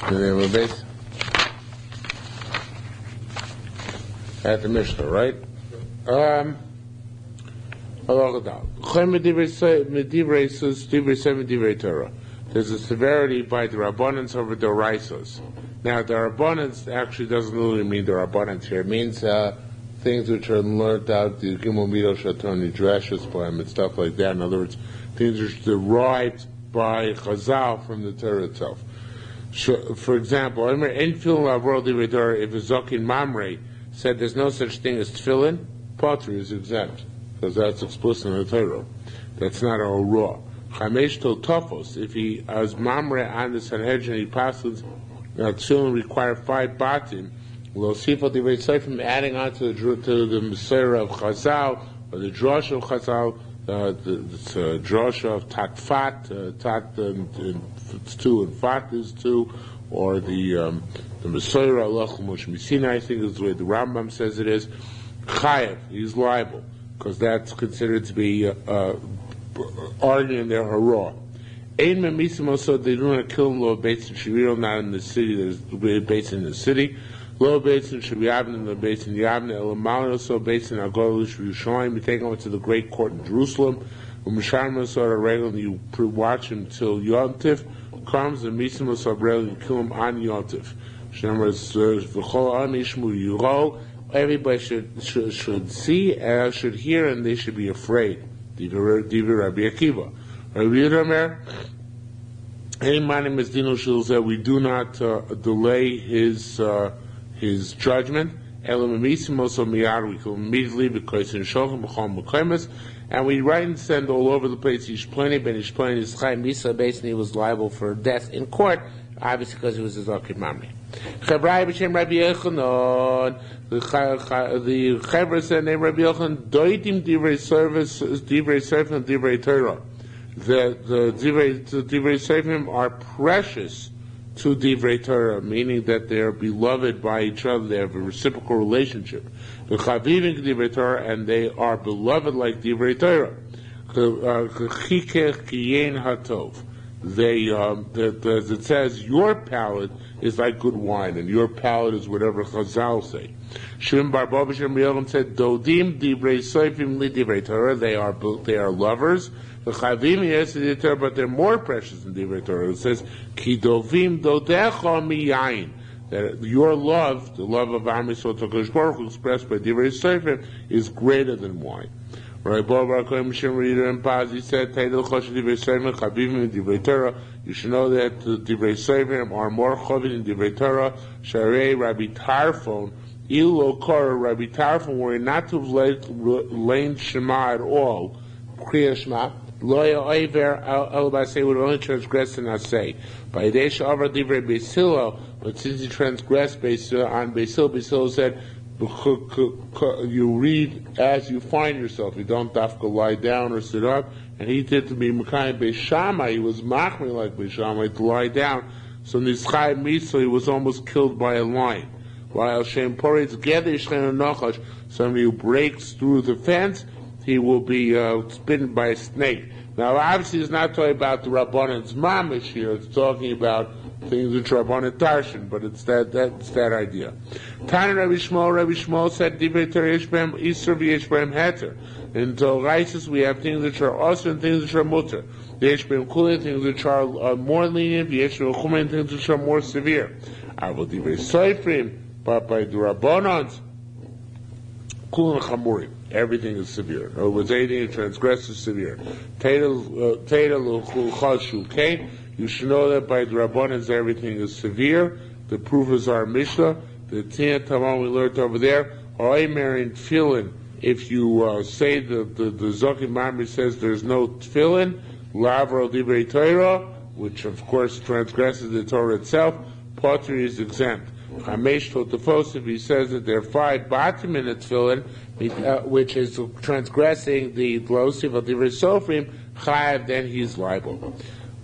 The name of base? At the Mishnah, right? There's a severity by the Rabbanans over the Raisos. Now, the Rabbanans actually doesn't really mean the Rabbanans here. It means things which are learned out, the Gimel Mido Shatoni Drashas poem and stuff like that. In other words, things which are derived by Chazal from the Torah itself. For example, if a Zokin Mamre said there's no such thing as tefillin, pottery is exempt, because that's explicit in the Torah. That's not a raw. Chamesh Tol Tofos, if he as Mamre on the Sanhedrin, he passes tefillin require 5 batim, Losifot Divrei Seifim, adding on to the Messiah of Chazal, or the Drosh of Chazal, the Drosh of Tatfat, Tat it's 2 and Fat is 2, or the Messiah Allah Chumash Misina, I think is the way the Rambam says it is. Chayev, he's liable, because that's considered to be arguing their hurrah. Ein Memisim also, they do not kill him, lo based in Shiriro, not in the city, there's based in the city. Lo based in Shiriyavna, lo based in Yavna, Elamal also based in Agolish Yerushalmi, we take him to the great court in Jerusalem. U'misharma sort of regular, you watch him till Yom Tif comes, and Misim sort of regular, you kill him on Yom Tif. Everybody should see, should hear, and they should be afraid. Divi Rabbi Akiva. Rabbi Yehuda Omer, we do not delay his judgment. We kill immediately because in Shochem B'chol Mekaymes, and we write and send all over the place. Yishpleni ben Yishpleni is Chaim Misa. Basically, he was liable for death in court, obviously because he was a Zakir Mamre. Chabrai b'shem Rabbi Yochanan. The Chavra said named Rabbi Yochanan. Doitim divrei service, divrei seifim, divrei Torah. The divrei seifim are precious to divrei Torah, meaning that they are beloved by each other. They have a reciprocal relationship. The chavivim divrei Torah, and they are beloved like divrei Torah. Chikech kiyen hatov. They, as it says, your palate is like good wine, and your palate is whatever Chazal say. Shimon bar Baba Shem Yocham said, Dodim divrei soifim li divrei Torah. They are lovers. The chavim yes divrei Torah, but they're more precious than divrei Torah. It says, Ki dovim dodecha miyayin. That your love, the love of Am Yisrael to Kadosh Baruch Hu, expressed by divrei soifim, is greater than wine. Right, Bob Shem Reader and Paz, he said, you should know that the Divrei Seifim are more chavim in Divrei Torah. Sharei Rabbi Tarfon, Ilo Kor Rabbi Tarfon, were not to have lain Shema at all, Kriya Shema, Loya Oiver, El-Basei would only transgress and not say. By Desha Avra Divrei Beisilo, but since he transgressed on Beisilo said, you read as you find yourself. You don't have to lie down or sit up. And he did to be Mekayim Beishamai. He was machmir like Beishamai to lie down. So Nischai Misa, he was almost killed by a lion. While Shem Pori together, Nochash, somebody who breaks through the fence, he will be bitten by a snake. Now, obviously, it's not talking about the Rabbanan's mamish here. It's talking about things which are Rabbanan Tarshan, but it's that idea. Tana Rabbi Shmuel said, Divrei Torah Yeshbem Isra v'Yeshbem Heter. In Torah we have things which are also and things which are mutter. Yeshbem Kulin, things which are more lenient, Yeshbem Chumen, things which are more severe. Avol Divrei Soifrim, but by the Rabbanans, Kulin Chamurim. Everything is severe. In other words, anything that transgresses is severe. You should know that by the Rabbanans everything is severe. The proof is our Mishnah. The Tina Tamam we learned over there. Oimer in Tefillin. If you say the Zokim Mamre says there's no Tefillin, Lavro Divrei Torah, which of course transgresses the Torah itself, pottery is exempt. Chamesh Totafos, if he says that there are 5 batim in the Tefillin, which is transgressing the Losiv of Divrei Sofrim, Chayav, then he's liable.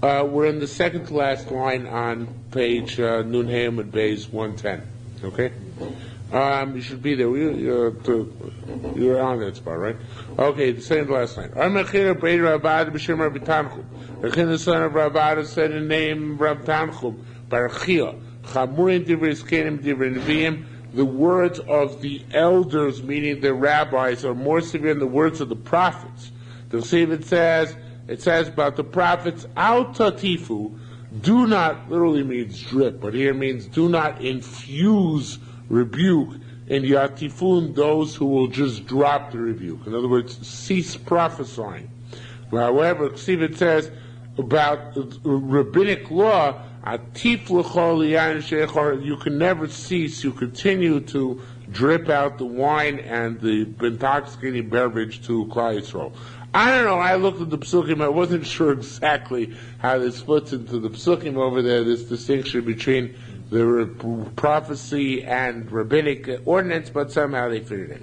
We're in the second to last line on page Nun Hayim and Beis 110. Okay? You should be there. You're on that spot, right? Okay, the second to last line. Armachir Breder Rabad B'Shem Rabbi Tanchum. Rechin the son of Rabad said in name Rabbi Tanchum, Barachia. Chamurin divrei zkenim divrei neviim. The words of the elders, meaning the rabbis, are more severe than the words of the prophets. The Sefer says about the prophets, al tatifu, do not, literally means drip, but here means do not infuse rebuke in yatifun, those who will just drop the rebuke. In other words, cease prophesying. However, Sefer says about rabbinic law, you can never cease, you continue to drip out the wine and the intoxicating beverage to Klal Yisrael. I don't know, I looked at the Psukim, I wasn't sure exactly how this fits into the Psukim over there, this distinction between the prophecy and rabbinic ordinance, but somehow they fit it in.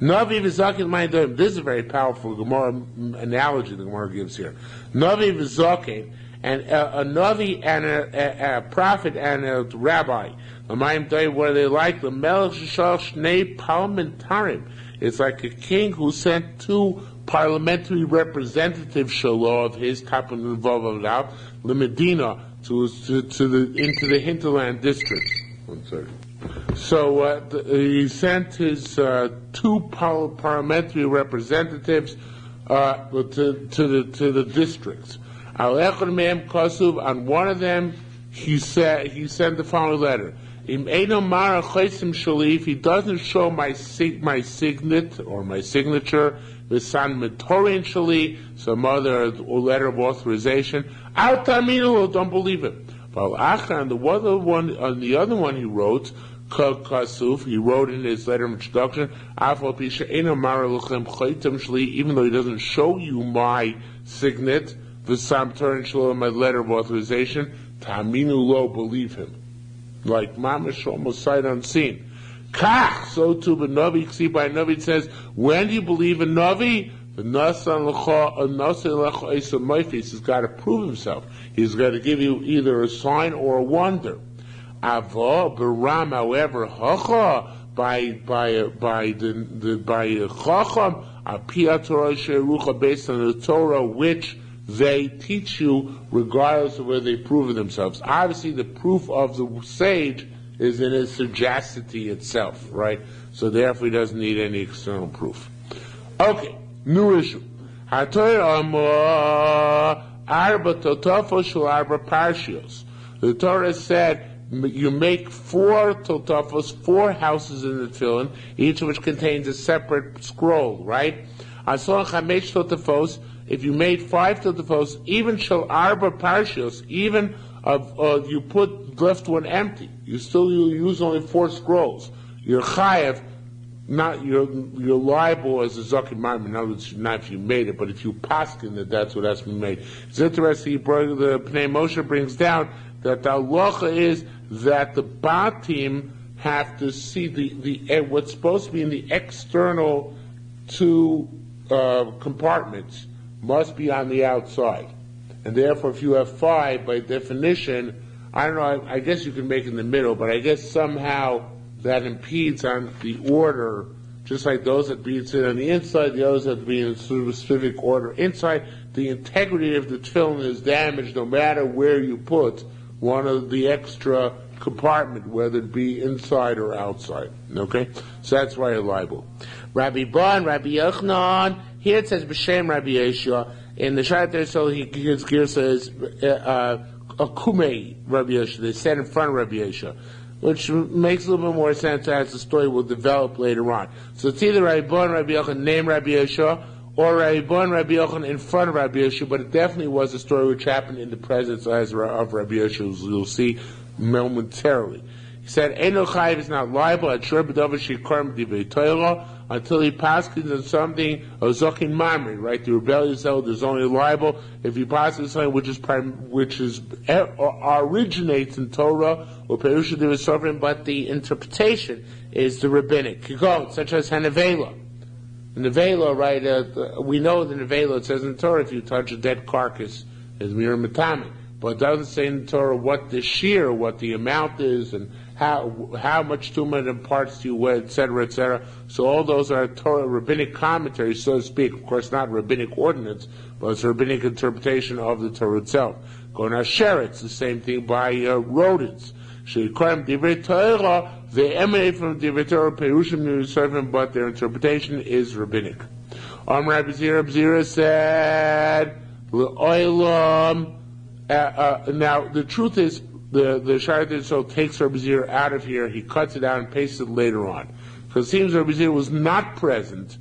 Navi v'zaken ma'adoim. This is a very powerful Gemara analogy the Gemara gives here. Navi v'zaken, and a Navi and a prophet and a rabbi. What are they like? The Melech Shishal Shnei Parliamentarim. It's like a king who sent two parliamentary representatives shalo of his type of involvement the Medina into the hinterland district. One second. So he sent his two parliamentary representatives to the districts. On one of them, he sent the following letter: if he doesn't show my signet or my signature, some other letter of authorization, don't believe him. On the other one he wrote, he wrote in his letter of introduction, even though he doesn't show you my signet, my letter of authorization, believe him. Like mamash, almost sight unseen. Kach, so too, but Navi, see by Navi it says, when do you believe in Navi? He's got to prove himself. He's got to give you either a sign or a wonder. Avo, Baram, however, by Chacham, based on the Torah, which they teach you regardless of whether they prove it themselves. Obviously, the proof of the sage is in his sagacity itself, right? So therefore, he doesn't need any external proof. Okay, new issue. The Torah said you make 4 totafos, 4 houses in the tefillin, each of which contains a separate scroll, right? If you made 5 totafos, even shel arba parshios, even you left one empty, you use only 4 scrolls. You're chayev, not you're liable as a zakin ma'amim. In other words, not if you made it, but if you paskin that's what has to be made. It's interesting. The Pnei Moshe brings down that the halacha is that the batim have to see the what's supposed to be in the external 2 compartments must be on the outside. And therefore, if you have 5, by definition, I don't know, I guess you can make it in the middle, but I guess somehow that impedes on the order, just like those that be on the inside, the others have to be in a specific order inside. The integrity of the tefillin is damaged no matter where you put one of the extra compartment, whether it be inside or outside. Okay? So that's why you're liable. Rabbi Ban, Rabbi Yochanan, here it says B'Shem Rabbi Yeshua. In the Shatter, so his gear says Kumei Rabbi Yeshua. They said in front of Rabbi Yeshua, which makes a little bit more sense as the story will develop later on. So it's either Rabbi Ban, Rabbi Yochanan, name Rabbi Yeshua, or Rabbi Ban, Rabbi Yochanan in front of Rabbi Yeshua, but it definitely was a story which happened in the presence of Rabbi Yeshua, as you'll see momentarily. He said, Eino Chayiv is not liable at Shur B'Davar Shikar M'Divrei Torah until he passes on something, a Zokin Mamri, right? The rebellious elder is only liable if he passes something which originates in Torah, or Perusha Divrei Sofrim, but the interpretation is the rabbinic. Such as Hanavela. The Nevela, right, we know the Nevela, it says in the Torah, if you touch a dead carcass, it's Mir Matami. But it doesn't say in the Torah what the shiur, what the amount is, and how much tumah it imparts to you, etc., etc. So all those are Torah rabbinic commentaries, so to speak. Of course, not rabbinic ordinance, but it's a rabbinic interpretation of the Torah itself. Going to share it's the same thing by rodents. sheikorim divrei Torah, they emanate from divrei Torah, perushim nusarfim, but their interpretation is rabbinic. Rabbi Zira said, L'olam. Now the truth is, the Shara so takes Rabbi Zira out of here. He cuts it out and pastes it later on. Because it seems Rabbi Zira was not present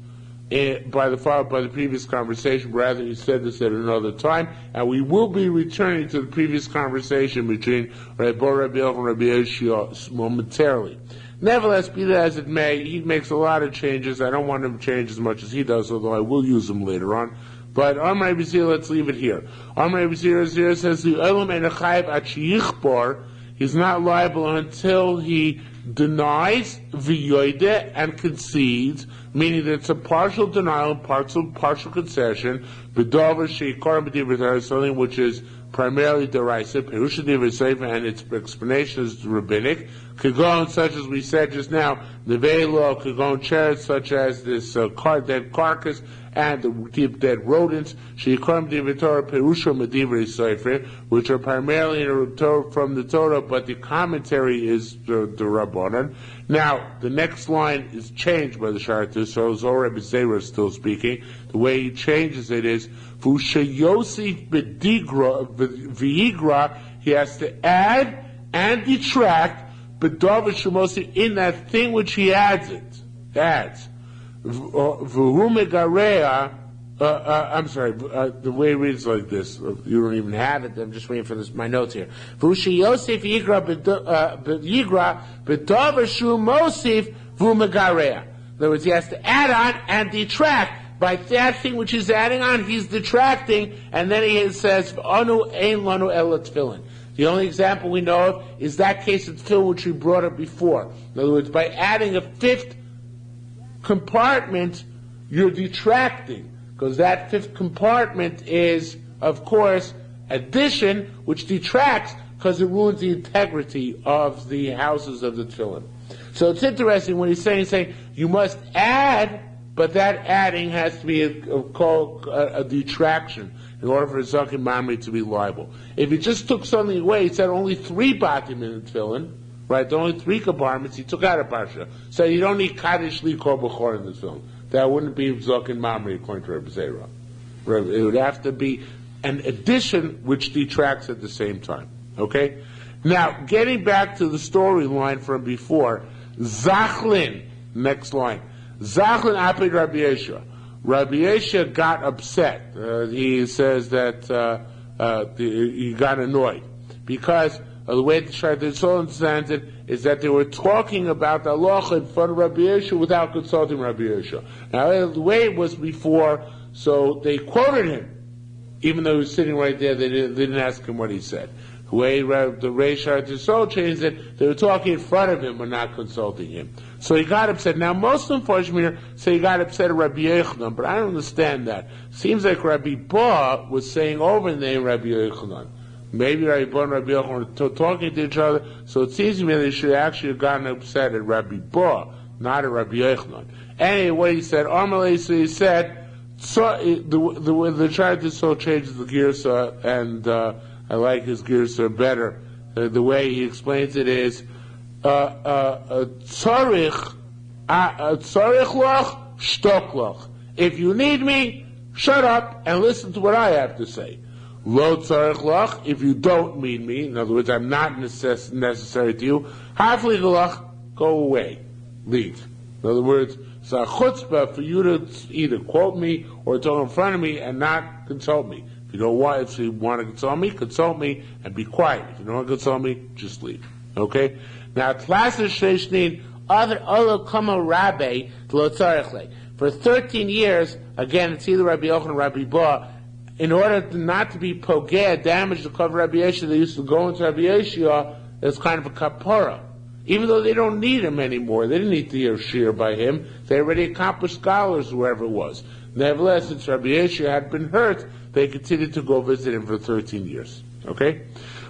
by the previous conversation. Rather, he said this at another time, and we will be returning to the previous conversation between Rabbi Yochanan and Rabbi Yeshua momentarily. Nevertheless, be that as it may, he makes a lot of changes. I don't want him to change as much as he does, although I will use them later on. But Amar Rabbi Zira, let's leave it here. Amar Rabbi Zira says the Olam ein chayav ad sheyichbar. He's not liable until he denies v'yoide and concedes, meaning that it's a partial denial, partial concession. B'davar sheikar b'divrei Torah, something which is primarily derisive, perusha divrei Sefer, and its explanation is rabbinic. Kagon, such as we said just now, the velo, kagon cheret, such as this dead carcass, and the dead rodents, sheikar b'divrei Torah, perusha b'divrei Sefer, which are primarily from the Torah, but the commentary is the Rabbanan. Now, the next line is changed by the Shartu, so Zohar Rabbi Zera is still speaking. The way he changes it is, V'sheyosif v'igra, he has to add and detract, b'davar shemosi, in that thing which he adds. V'hu megarea, the way it reads like this, you don't even have it, I'm just waiting for my notes here. V'hu sheyosif yigra b'davar shu mosif v'hu megarea. In other words, he has to add on and detract. By that thing which he's adding on, he's detracting, and then he says, Anu ein lanu ela tefillin. The only example we know of is that case of tefillin which we brought up before. In other words, by adding a fifth compartment, you're detracting, because that fifth compartment is, of course, addition, which detracts because it ruins the integrity of the houses of the tefillin. So it's interesting when he's saying you must add, but that adding has to be called a detraction in order for a Zakin Mamri to be liable. If he just took something away, he said only 3 batim in the tefillin, right? Only 3 compartments, he took out a parsha. So you don't need Kaddish Li Kol B'chor in the tefillin. That wouldn't be Zakin Mamri according to Rabbi Zera. It would have to be an addition which detracts at the same time. Okay? Now, getting back to the storyline from before, Zachlin, next line. Zachlin apid Rabbi Yeshua. Rabbi Yeshua got upset. He says that he got annoyed because the way the Shadei understands it is that they were talking about the halacha in front of Rabbi Yeshua without consulting Rabbi Yeshua. Now, the way it was before, so they quoted him, even though he was sitting right there. They didn't ask him what he said. The way the Reish Shadei changed it, they were talking in front of him but not consulting him. So he got upset. Now, most of them say he got upset at Rabbi Yochanan, but I don't understand that. Seems like Rabbi Ba was saying over the name Rabbi Yochanan. Maybe Rabbi Ba and Rabbi Yochanan were talking to each other, so it seems to me they should actually have gotten upset at Rabbi Ba, not at Rabbi Yochanan. Anyway, what he said, Amalei, so he said, the way the Shadei so changes the Girsa, and I like his Girsa better. The way he explains it is, tzarich loch, shtok loch. If you need me, shut up and listen to what I have to say. Lo tzarich loch, if you don't need me, in other words, I'm not necessary to you, hafli loch, go away, leave. In other words, it's a chutzpah for you to either quote me or talk in front of me and not consult me. If you want to consult me and be quiet. If you don't want to consult me, just leave. Okay? Now, classes sheishnin other olo kama rabbe lo tzarichle. For 13 years, again, it's either Rabbi Yochanan or Rabbi Ba. In order not to be pogea, damage the cover Rabbi Yeshua, they used to go into Rabbi Yeshua as kind of a kapara. Even though they don't need him anymore, they didn't need to hear shiur by him. They already accomplished scholars, whoever it was. Nevertheless, since Rabbi Yeshua had been hurt, they continued to go visit him for 13 years. Okay?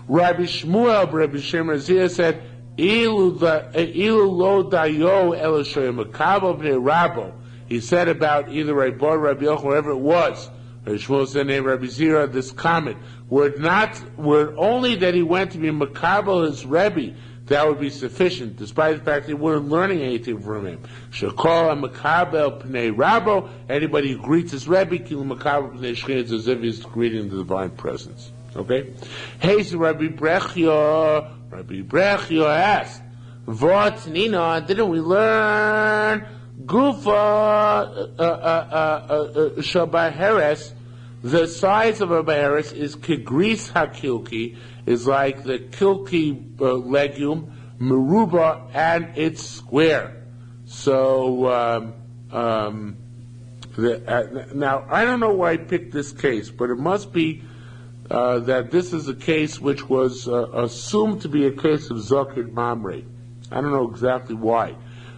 Rabbi Shmuel, Rabbi Shimon Zia said, Ilu lo dayo elishoy makabo b'nei rabo. He said about either Rabbi Bar, Rabbi Yochanan, whoever it was. Rabbi Shmuel said, Rabbi Zira, this comment, were it only that he went to be makabo his Rebbe, that would be sufficient, despite the fact they weren't learning anything from him. Shekol makabel pnei rabo, anybody who greets his Rebbe, kilu makabel pnei shchina, as if he's greeting the divine presence. Okay? Hey, so Rabbi Brechio asked, Vot Nina, didn't we learn Gufa Shabaheres? The size of a Baheres is Kigris HaKilki, is like the Kilki legume, Meruba, and it's square. So, now, I don't know why I picked this case, but it must be that this is a case which was assumed to be a case of Zakir Mamre. I don't know exactly why.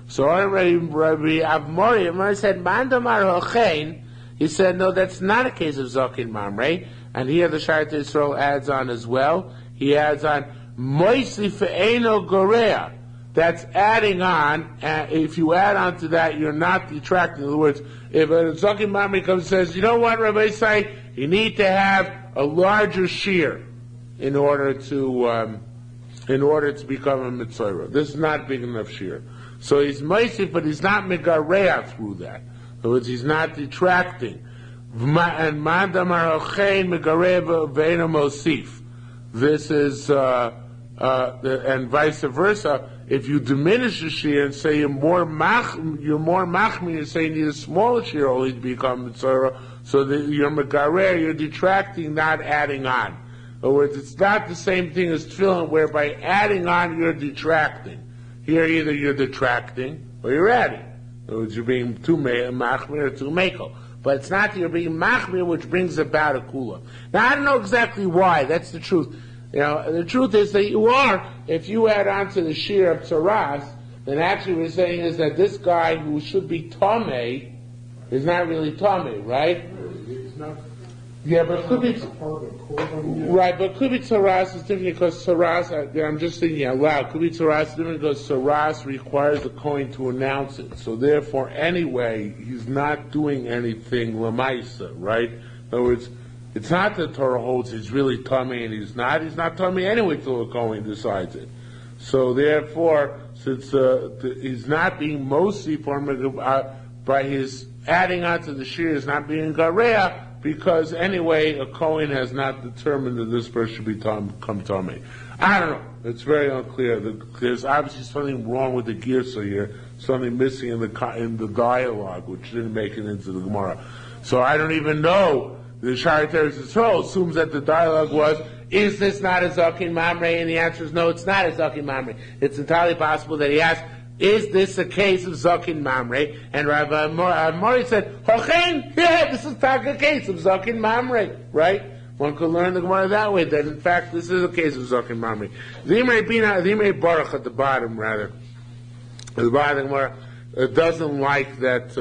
So Rabbi Avmori said, Mandamar Hochein. He said, no, that's not a case of Zakir Mamre. And here the Shayat Yisrael adds on as well. He adds on, Moisi Fe'eno Gorea. That's adding on. If you add on to that, you're not detracting. In other words, if a Zakir Mamre comes and says, you know what, Rabbi say, you need to have a larger shiur in order to become a mitzvah. This is not big enough shiur. So he's meisif, but he's not megareah through that. In other words, he's not detracting. And mandamar ochein megareah ve'ena mosif. This is and vice versa. If you diminish the shiur and say you're more machmir, you're saying you need a smaller shiur only to become mitzvah. So that you're megareah, you're detracting, not adding on. In other words, it's not the same thing as tefillin, where by adding on you're detracting. Here, either you're detracting or you're adding. In other words, you're being too machmir or too mekel. But it's not that you're being machmir, which brings about a kula. Now, I don't know exactly why. That's the truth. You know, the truth is that you are, if you add on to the shiur of tzaras, then actually what we're saying is that this guy who should be tameh is not really tameh, right? Yeah, but it could be right. But could be tzaras is different because tzaras. I'm just thinking out loud. Could be tzaras is different because tzaras requires the kohen to announce it. So therefore, anyway, he's not doing anything lamaisa, right? In other words, it's not that Torah holds he's really tummy and he's not. He's not tummy anyway till the kohen decides it. So therefore, since he's not being mosi for by his adding on to the shiur, is not being gareah. Because anyway, a Kohen has not determined that this person should become Tomei. I don't know. It's very unclear. There's obviously something wrong with the Girsa here, something missing in the dialogue, which didn't make it into the Gemara. So I don't even know. The Shayat Yisrael assumes that the dialogue was, is this not a Zakin Mamre? And the answer is no, it's not a Zakin Mamre. It's entirely possible that he asked, is this a case of Zakin Mamre? And Rabbi Mori said, Hochein, yeah, this is a case of Zakin Mamre, right? One could learn the Gemara that way, that in fact this is a case of Zakin Mamre. Zimrei Baruch at the bottom, rather. At the bottom of the Gemara doesn't like that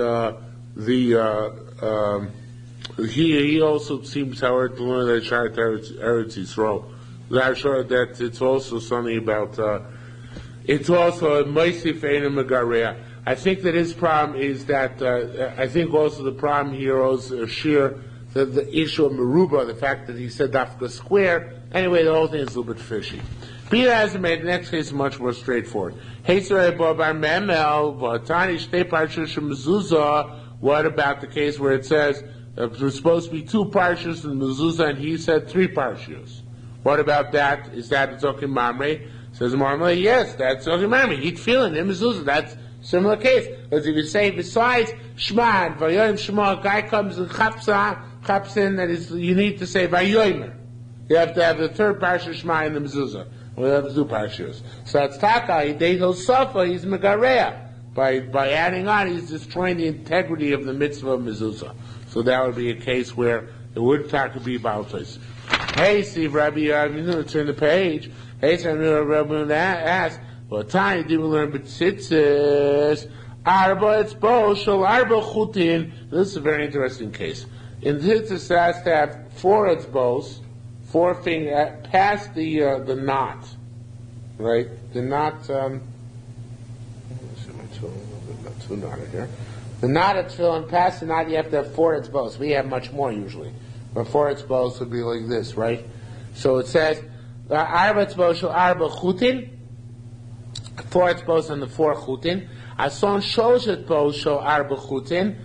he also seems, however, to learn that Shayat Eretz Yisrael. That it's also something about it's also a Moisif Eina Megareah. I think that his problem is that, I think also the problem here is shiur, the issue of Meruba, the fact that he said Dafka square. Anyway, the whole thing is a little bit fishy. Be that as it may, the next case is much more straightforward. What about the case where it says there's supposed to be 2 parshas in the mezuzah and he said 3 parshas? What about that? Is that Zokim Mamre? Says Marmalade, yes, that's Zokim Mamre. He'd feel in mezuzah. That's similar case. Because if you say besides Shema and Vayoyim Shema, a guy comes and chaps in, that is, you need to say Vayoyim. You have to have the 3rd parsha Shema in the mezuzah. We have to do parshas. So that's Taka. He goes Safa. He's Megareah. By adding on, he's destroying the integrity of the mitzvah of mezuzah. So that would be a case where it would Taka be Baltos. Hey, Steve Rabbi, I'm going to turn the page. Hey, so Rabbi asked, well, Tanya didn't learn betzitzis. Arba, it's bo, shal arba chutin. This is a very interesting case. In tzitzis, it has to have 4 etzbos, 4 fingers, past the knot. Right? The knot, let me see my tool, not too knotted here. The knot at tefillin, past the knot, you have to have 4 etzbos. We have much more usually. But 4 etzbos would be like this, right? So it says, arba etzbos shal arba chutin. 4 etzbos on the 4 chutin. Ason shosh etzbos show arba chutin.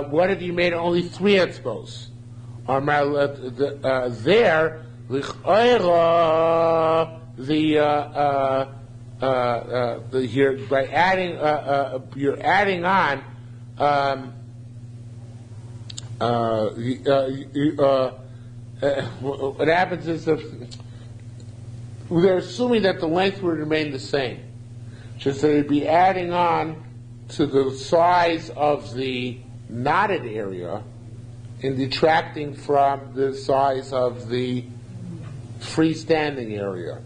What if you made only 3 etzbos? There, here by adding, you're adding on. What happens is they're assuming that the length would remain the same. Just that it'd be adding on to the size of the knotted area and detracting from the size of the freestanding area.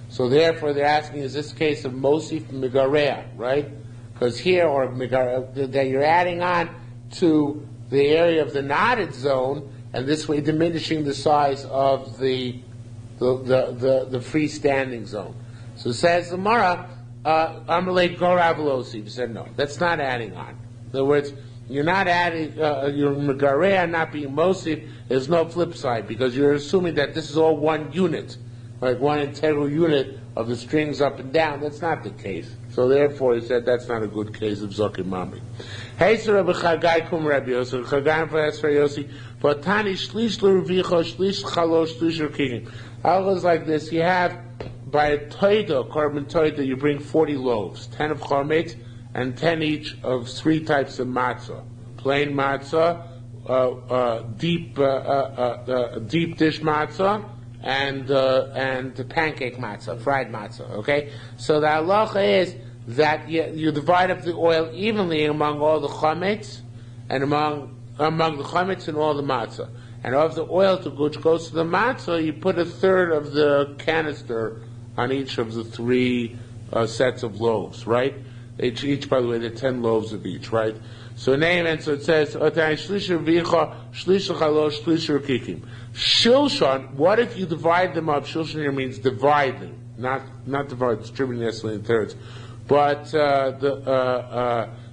So therefore they're asking, is this case of Mosif Megarea, right? Because here, or Megarea, that you're adding on to the area of the knotted zone, and this way diminishing the size of the freestanding zone. So it says the Gemara, Amalei Gorav Losi. He said no, that's not adding on. In other words, you're not adding, your Megarea not being Mosif, there's no flip side, because you're assuming that this is all one unit, like one integral unit of the strings up and down. That's not the case. So therefore, he said that's not a good case of Zokim Mamri. Hey, Sir Rabbi Chagai kum Rabbi Yosef, Chagai for Esra Yossi, Potani shlish l'revicho, shlish chalosh, shlish l'kikim. How goes like this? You have, by a toida, carbon toida, you bring 40 loaves, 10 of chometz, and 10 each of 3 types of matzah. Plain matzah, deep dish matzah, and pancake matzah, fried matzah, okay? So the halacha is that you divide up the oil evenly among all the chometz, and among the chometz and all the matzah. And of the oil which goes to the matzah, you put a third of the canister on each of the 3 sets of loaves, right? Each, by the way, there are 10 loaves of each, right? So it says, Shilshon, what if you divide them up? Shilshon here means dividing, not divide, distributing necessarily in thirds. But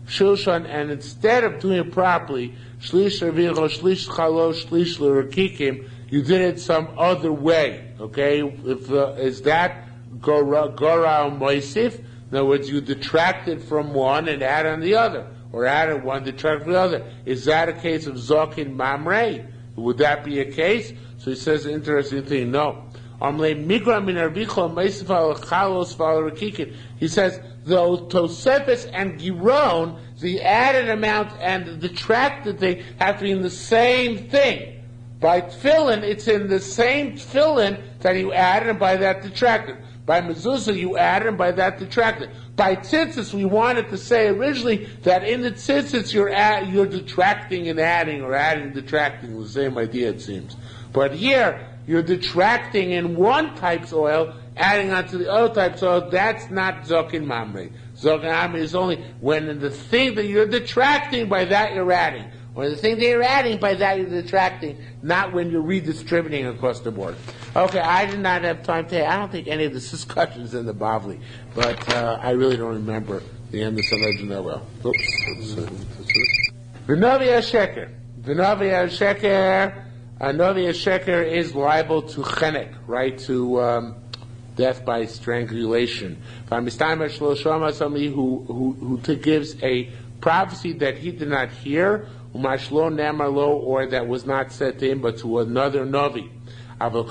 Shilshon, and instead of doing it properly, Shlish Revicho, Shlish Chalosh, Shlish L'Rakikim, you did it some other way, okay? Is that Gora Moisif? In other words, you detracted from one and add on the other, or added one, detract from the other. Is that a case of Zokin Mamrei? Would that be a case? So he says an interesting thing. No. He says, though Tosefes and Giron, the added amount and the detracted thing have to be in the same thing. By tefillin, it's in the same tefillin that you added and by that detracted. By mezuzah, you added and by that detracted. By tzitzis, we wanted to say originally that in the tzitzis you're detracting and adding, or adding and detracting, the same idea it seems. But here, you're detracting in one type's oil, adding onto the other type's oil. That's not Zokin Mamre. Zokin Mamre is only when in the thing that you're detracting, by that you're adding. Or the thing that you're adding, by that you're detracting, not when you're redistributing across the board. Okay, I did not have time today. I don't think any of this discussion is in the Bavli, but I really don't remember the end of Sanhedrin that well. Oops. V'novi HaSheker. V'novi HaSheker. Novi HaSheker is liable to chenek, right, to death by strangulation. Somebody who gives a prophecy that he did not hear, or that was not said to him, but to another Novi. But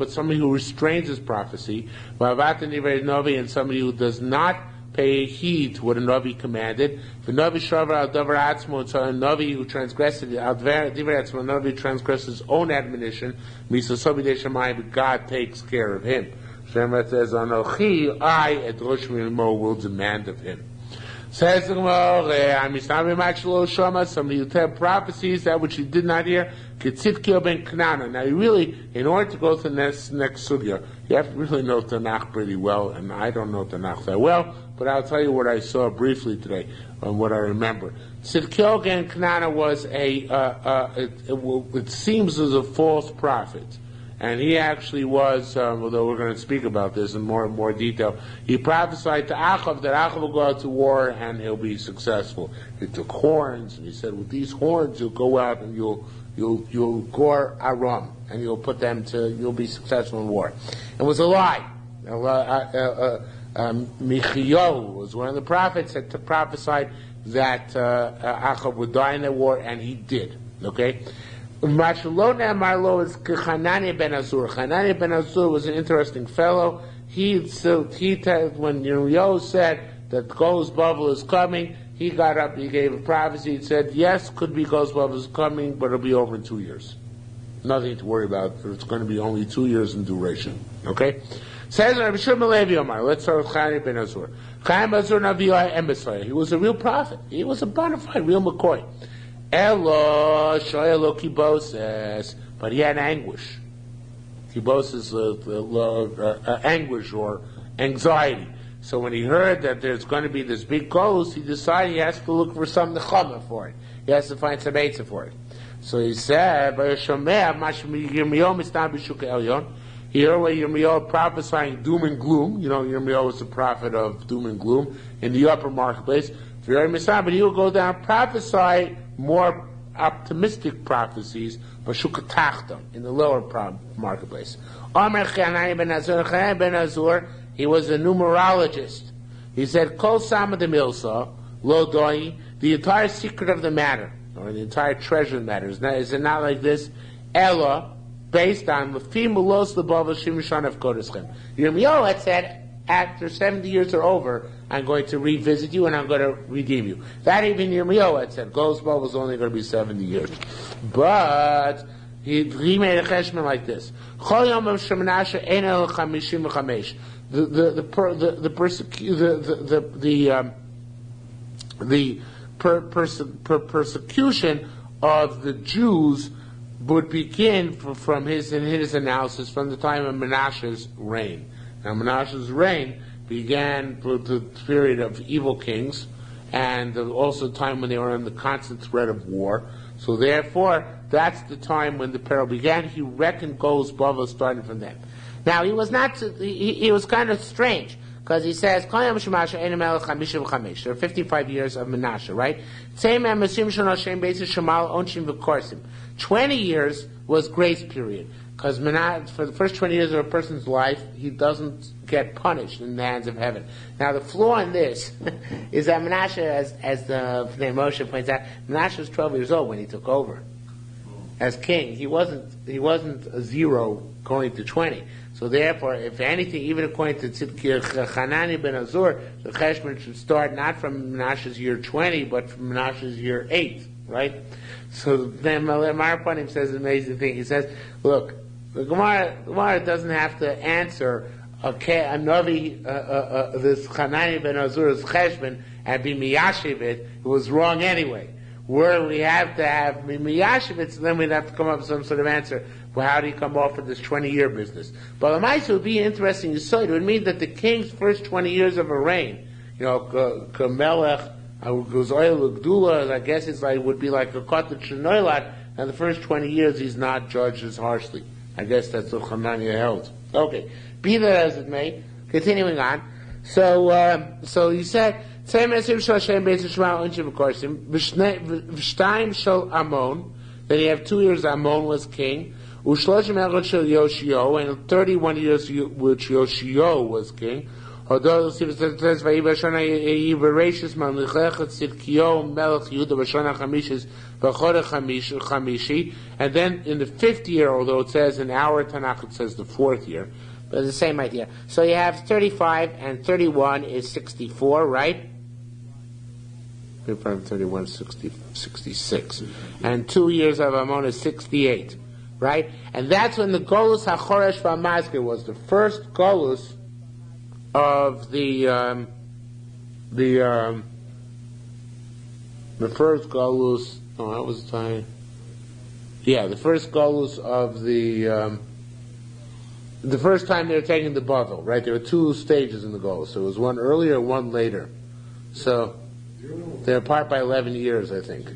somebody who restrains his prophecy, and somebody who does not pay heed to what a Novi commanded. The Novi shavar al davar atzmo, so a Novi who transgresses al davar atzmo, a Novi transgresses his own admonition. But God takes care of him. Shemra says, "Anochi, I at Rosh Hashanah will demand of him." Says the Gemara, somebody who tells prophecies, that which he did not hear, Ketzivkio ben Knana. Now, you really, in order to go to the next sugya, you have to really know Tanakh pretty well, and I don't know Tanakh that well, but I'll tell you what I saw briefly today, and what I remember. Tzidkio ben Knana was it seems as a false prophet. And he actually was, although we're going to speak about this in more detail, he prophesied to Achav that Achav will go out to war and he'll be successful. He took horns, and he said, with these horns you'll go out and you'll gore Aram, and you'll be successful in war. It was a lie. Michiyahu was one of the prophets that prophesied that Achab would die in the war, and he did. Okay? Mashalona Marlo is Hanani ben Azur. Hanani ben Azur was an interesting fellow. When Yirmiyahu said that Gol's bubble is coming, he got up, he gave a prophecy, he said, yes, could be Gol's bubble is coming, but it'll be over in 2 years. Nothing to worry about, it's going to be only 2 years in duration. Okay? Says Rabbi Shimon Levi Omar, let's start with Hanani ben Azur. Hanani ben Azur Naviyah Embasai. He was a real prophet. He was a bona fide, real McCoy. Elo shoyelo kiboses, but he had anguish. Kiboses, anguish or anxiety. So when he heard that there's going to be this big ghost, he decided he has to look for some nechama for it. He has to find some eitzah for it. So he said, he heard what Yirmiyahu prophesying doom and gloom. You know, Yirmiyahu was the prophet of doom and gloom in the upper marketplace. But he would go down and prophesy more optimistic prophecies, in the lower marketplace. Hanani ben Azur, he was a numerologist. He said, Kol Sama de Milsa, Lo Doi, the entire secret of the matter, or the entire treasure of the matter, is it not like this? Ella, based on Lefim Ulos Lebava Shimshon of Kodeschem. Yirmiyahu had said, after 70 years are over, I'm going to revisit you and I'm going to redeem you. That even Yirmiyahu had said, Gol's bubble was only going to be 70 years. But he made a cheshman like this. Persecution of the Jews would begin from his analysis from the time of Menashe's reign. Now, Menashe's reign began with the period of evil kings, and also the time when they were under the constant threat of war. So therefore, that's the time when the peril began. He reckoned Gol's bubble starting from then. Now, he was not. He was kind of strange because he says, "There are 55 years of Menashe, right? 20 years was grace period." Because for the first 20 years of a person's life, he doesn't get punished in the hands of heaven. Now, the flaw in this is that Menashe, as the Moshe points out, Menashe was 12 years old when he took over as king. He wasn't a zero going to 20. So therefore, if anything, even according to Hanani ben Azur, the Cheshbon should start not from Menashe's year 20, but from Menashe's year 8, right? So then Marapanim says an amazing thing. He says, look, the Gemara doesn't have to answer a Navi, this Hanani ben Azur's Cheshbon, and be Miyashiv it was wrong anyway. Where we have to have Miyashiv it, so then we'd have to come up with some sort of answer. Well, how do you come off with this 20-year business? But the Maisa would be interesting. So it would mean that the king's first 20 years of a reign, Kamelech, Gdula, I guess would be like a Kotet Shenoilat, and the first 20 years he's not judged as harshly. I guess that's what Hananiah held. Okay, be that as it may, continuing on. So he said, then you have 2 years Ammon was king, and 31 years which Yoshio was king. And then in the 5th year, although it says in our Tanakh it says the 4th year, but it's the same idea. So you have 35 and 31 is 64, right? 35 and 31 is 66. And 2 years of Ammon is 68, right? And that's when the Golus HaChoresh VaMazkir was the first Golus of the first Golus. Oh, that was time. Yeah, the first Golus of the first time they were taking the Bavel, right? There were 2 stages in the Golus. So it was one earlier, one later. So they're apart by 11 years, I think.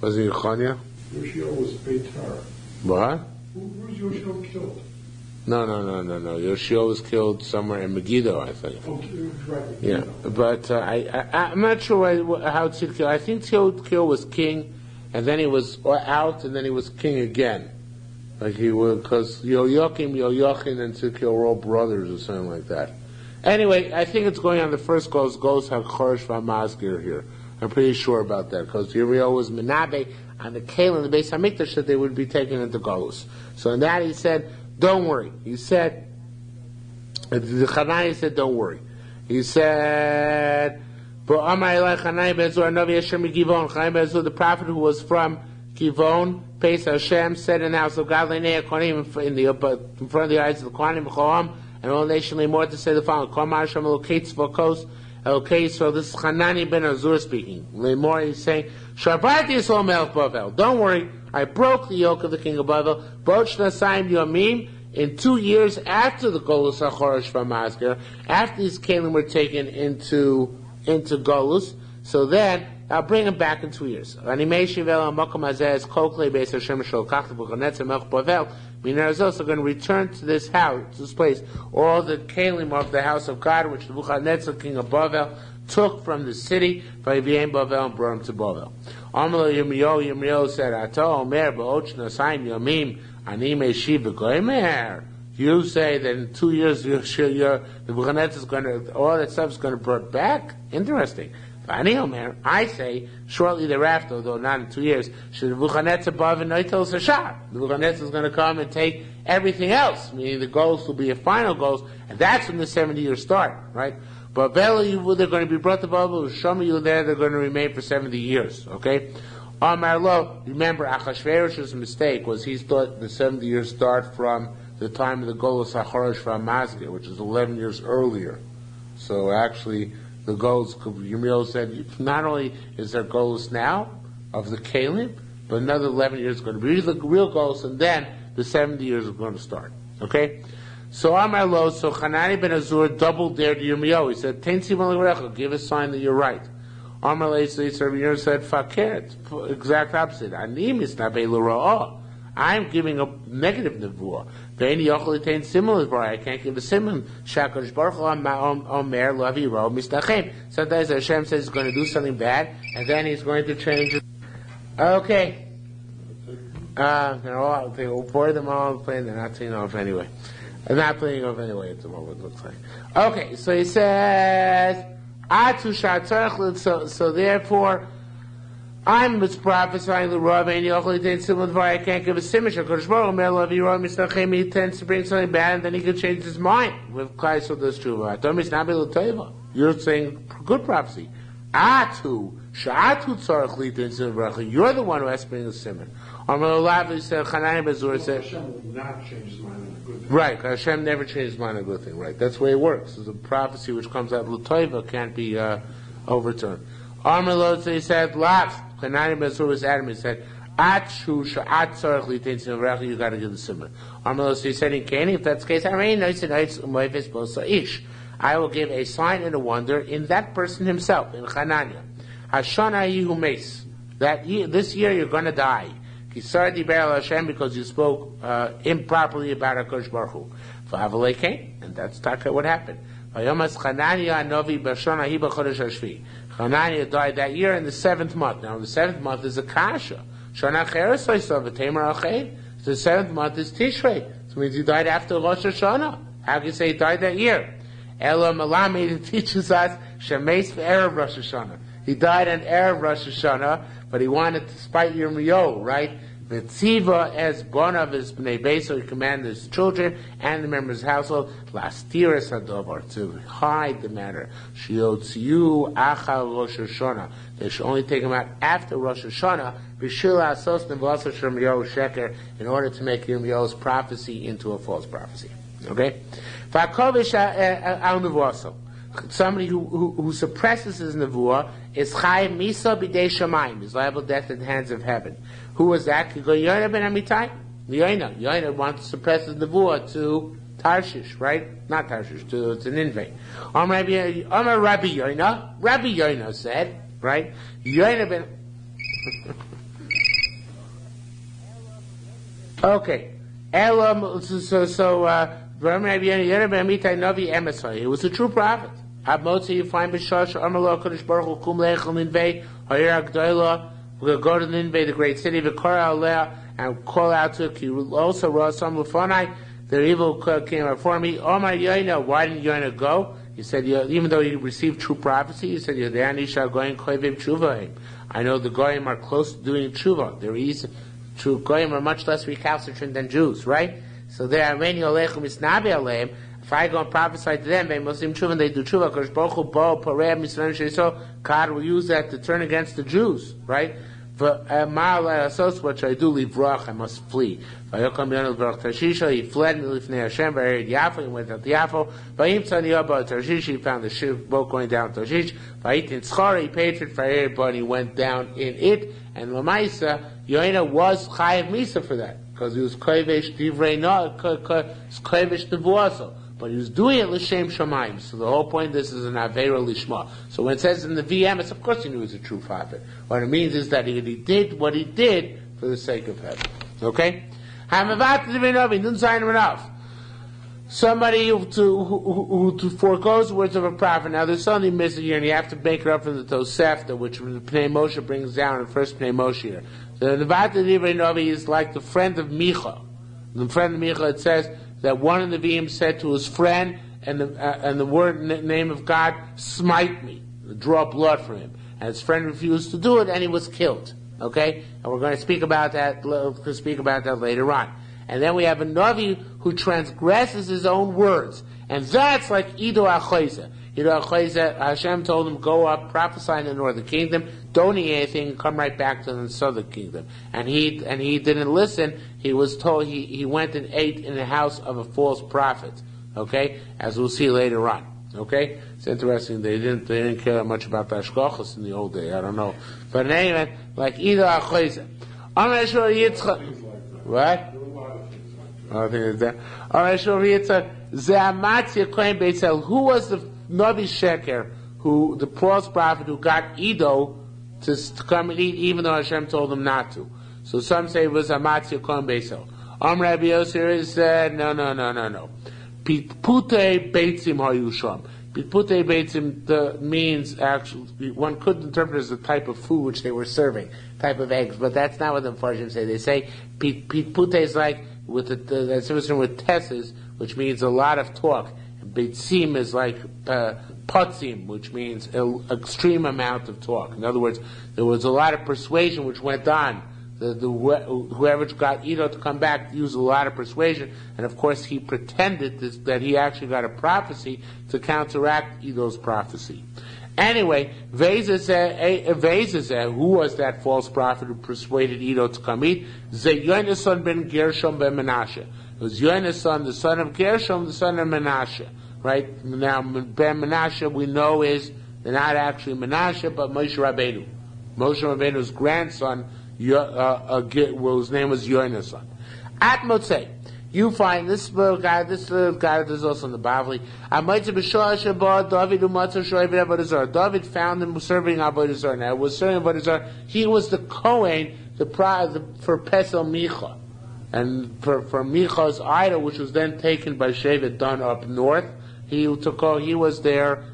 Was it Yechonia? Yoshio was Beitar. What? Who was Yoshio killed? No. Yoshio was killed somewhere in Megiddo, I think. Oh, right. Yeah, but I'm not sure how Tzidkiel. I think Tzidkiel was king, and then he was out, and then he was king again. Like he was, because Yoachim, Yoachin, and Tzidkiel were all brothers or something like that. Anyway, I think it's going on the first goes HaKoresh VaMazgir here. I'm pretty sure about that, because Yirmiyahu was Menabe on the Kalim, the Beis HaMikdash, that they would be taken into Golus. So in that he said, don't worry. He said, the Chanani said, don't worry. He said, the prophet who was from Givon, Pes Hashem, said in the house of God, in front of the eyes of the Kohanim, and all nationally more to say the following: okay, so this is Hanani ben Azur speaking. More, he's saying, don't worry, I broke the yoke of the king of Bavel. In 2 years after the Golus HaChoresh VaMazgir, after these Kalim were taken into Golus, so then I'll bring him back in 2 years. We're also going to return to this house, to this place, all the kalim of the house of God, which the Nebuchadnezzar, king of Bavel, took from the city, Bavel, and brought him to Bavel. Yirmiyahu said, you say that in 2 years, the Nebuchadnezzar is going to, all that stuff is going to be brought back? Interesting. I say, shortly thereafter, though not in 2 years, the Nebuchadnezzar is going to come and take everything else, meaning the goals will be a final goals, and that's when the 70 years start, right? But they're going to be brought to Babel, Shomu there, they're going to remain for 70 years, okay? Remember, Achashverosh's mistake was he thought the 70 years start from the time of the Golus HaChoresh VaMazgir, which is 11 years earlier. So actually, the goals, Yirmiyahu said, not only is there goals now of the Kalim, but another 11 years is going to be the real goals, and then the 70 years are going to start. Okay? So Amar Lo, so Hanani ben Azur doubled dared Yirmiyahu. He said, give a sign that you're right. Amar Lo, so Yirmiyahu said, Fakir, exact opposite. Anim is nabe l'ra'ah. I'm giving a negative nevuah. I can't give a simon. Sometimes Hashem says he's going to do something bad, and then he's going to change it. Okay. They will pour them all playing. They're not playing off anyway. They're not playing off anyway at the moment, it looks like. Okay, so he says, so therefore, I'm prophesying the Rav, and I can't give a simish. He tends to bring something bad, and then he can change his mind with Klaisel does Tshuva. You're saying good prophecy. You're the one who has to bring the simon. Hashem will not change his mind on a good thing. Right, Hashem never changes his mind on a good thing. Right, that's the way it works. There's a prophecy which comes out l'toiva can't be overturned. Armelot, so he said, Lav. Hanani ben Azur was Adam. He said, you got to give the simon. Armelot, so he said, if that's the case, I will give a sign and a wonder in that person himself, in Hananiah. Hashana who makes that year, this year you're going to die. Because you spoke improperly about HaKadosh Baruch Hu. And that's what happened. Hananiah died that year in the 7th month. Now, the 7th month is a kasha. The 7th month is Tishrei. So it means he died after Rosh Hashanah. How can you say he died that year? Elo Malami teaches us Shemes Erev Rosh Hashanah. He died on Erev Rosh Hashanah, but he wanted to spite Yirmiyahu, right? V'tziva es bonav es b'nei beis, so he commanded his children and the members of his household, lastiris hadovar, to hide the matter. Shiotziu achal Rosh Hashanah. They should only take him out after Rosh Hashanah, b'shil asos nevasa Yirmiyahu sheker, in order to make Yirmiyahu's prophecy into a false prophecy. Okay? V'akovish al nevuaso. Somebody who suppresses his nevuah is chai misa b'dei shamayim, is liable to death at the hands of heaven. Who was that? Yoina ben Amitai. Yoina wants to suppress his nevuah to Tarshish, right? Not Tarshish, to Nineveh. Rabbi Yoina said, right? Yoina ben. Okay. It was a true prophet. You find we're going to go to Nineveh, the great city, and call out to it. You also wrote some Lufonai, the evil came before me. Oh my Yoina, why didn't Yoina go? He said, even though you received true prophecy, he said, I know the Goyim are close to doing tshuva. There is true Goyim are much less recalcitrant than Jews, right? So there, if I go and prophesy to them, they Muslim tshuva, they do tshuva. God will use that to turn against the Jews, right? What should I do? Livrach, I must flee. He fled Lifnei Hashem, he went out to Yafo. He found the ship boat going down to Tarshish. He paid for it, but he went down in it. And Lamaisa, Yoina was Chayev Misa for that, because he was Kovesh Divrei No, Kovesh Nevuaso. But he was doing it l'shem shamayim. So the whole point of this is an avera lishma. So when it says in the VM, it's of course he knew he was a true prophet. What it means is that he did what he did for the sake of heaven. Okay? Somebody who foregoes the words of a prophet. Now there's something missing here, and you have to make it up from the Tosefta, which the Pnei Moshe brings down in first Pnei Moshe here. The Nevat Divrei Novi is like the friend of Micha. The friend of Micha, it says that one of the V'im said to his friend, and the word name of God, smite me, draw blood from him. And his friend refused to do it, and he was killed. Okay? And we're going to speak about that later on. And then we have a Navi who transgresses his own words. And that's like Ido Achoyze. Ido Achoyze, Hashem told him, go up, prophesy in the northern kingdom, don't eat anything, and come right back to the southern kingdom. And he didn't listen. He was told, he went and ate in the house of a false prophet. Okay? As we'll see later on. Okay? It's interesting, they didn't care much about the Ashkochos in the old day, I don't know. But anyway, like Ido Achoyze. What? I think it's that. All right, sure. Who was the Navi Sheker, who the false prophet who got Ido to come and eat, even though Hashem told him not to? So some say it was Amatzia Kohen Beisel. Rabbi Yossi said, no. Pitpute Beitzim Hayusham. Pitpute Beitzim means actually, one could interpret it as a type of food which they were serving, type of eggs, but that's not what the Farshim say. They say Pitpute is like with that's with tesses, which means a lot of talk. And Beitzim is like Potzim, which means an extreme amount of talk. In other words, there was a lot of persuasion which went on. Whoever got Ido to come back used a lot of persuasion, and of course he pretended that he actually got a prophecy to counteract Ido's prophecy. Anyway, Vezazeh, who was that false prophet who persuaded Ido to come eat? Yonason ben Gershom ben Menashe. It was Yonason, the son of Gershom, the son of Menashe. Right? Now, ben Menashe we know is not actually Menashe, but Moshe Rabbeinu. Moshe Rabbeinu's grandson, whose name was Yonason. At Motzei, you find this little guy, there's also in the Bavli. David found him serving Avodah Zarah. Now, it was serving Avodah Zarah. He was the Kohen, for Pesel Micha. And for Micha's idol, which was then taken by Shevet Dan up north, he was their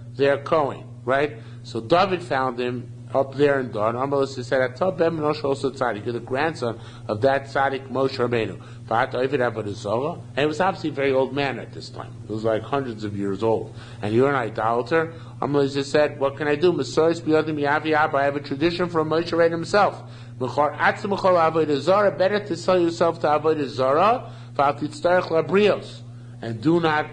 Kohen, right? So David found him up there in Dan. Amalis said, "Atah ben Moshe also tzaddik." You're the grandson of that tzaddik Moshe Rabbeinu. And he was obviously a very old man at this time. He was like hundreds of years old. And you're an idolater. Amalis just said, "What can I do? I have a tradition from Moshe Rabbeinu himself. Better to sell yourself to Avodah Zarah, and do not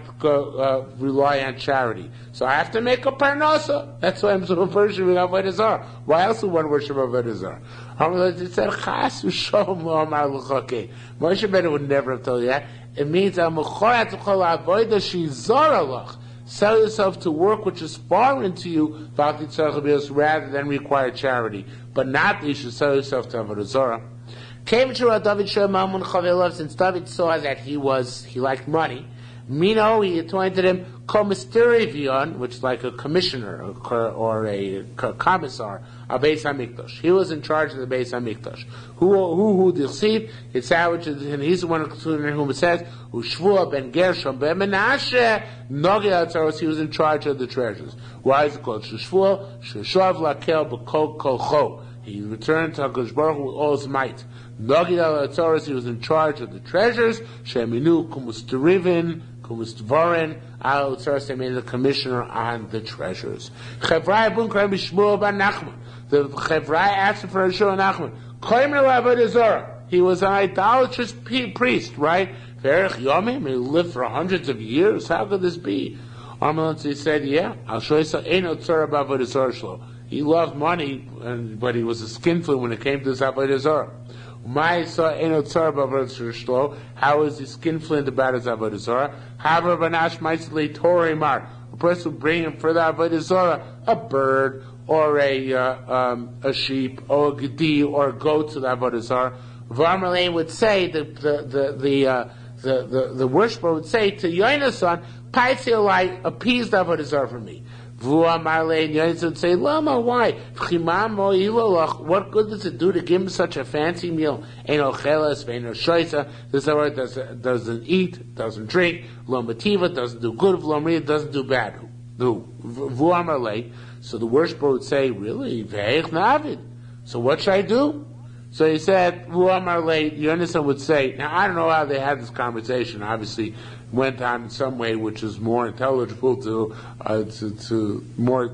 rely on charity. So I have to make a parnasa. That's why I'm so worshiping Avodah Zarah. Why else would one worship Avodah Zarah? It said, Chas v'sholom lo amar l'chokeh. Moshe Rabbeinu would never have told you that. It means, sell yourself to work which is foreign to you, rather than require charity. But not that you should sell yourself to Avodah Zarah. Since David saw that he liked money, Mino, he appointed him Komisterivion, which is like a commissioner or a commissar of Beis HaMikdash. He was in charge of the Beis HaMikdash. Who deceived? It's which and he's the one whom it says, Ushvua ben Gershom ben Menashe, he was in charge of the treasures. Why is it called Shvua? Sheshav lakel b'kol kolcho. He returned to HaKadosh Baruch Hu with all his might. He was in charge of the treasures. Sheminu kumusteriv Kumustvarin al Utsaras, they made the commissioner on the treasures. Chevrai Bunkra Bishmuel Ban Nachman. The Chevrai asked for a Shmuel Nachman. Koimer Avodah Zarah. He was an idolatrous priest, right? Verich Yomim, he lived for hundreds of years. How could this be? He said, yeah, I'll show you something. Ain't no tzara b'avodah zarah shlo. He loved money, but he was a skinflint when it came to this avodah zarah. How is he skinflint about his avodah zarah? A person would bring him for the avodah zarah a bird or a sheep or a gedi or a goat to the avodah zarah. Varmalane would say the worshiper would say to Yonasan, Paitziolai, appease the avodah zarah for me. Vuamarle, Yonasan would say, Lama, why? What good does it do to give him such a fancy meal? Eino chelas, veino shoisa. This word doesn't eat, doesn't drink. Lo mativa, doesn't do good. V'lo doesn't do bad. Vuamarle. So the worshiper would say, really? Ve'ech navid. So what should I do? So he said, Yonasan would say, now I don't know how they had this conversation, obviously went on in some way which is more intelligible to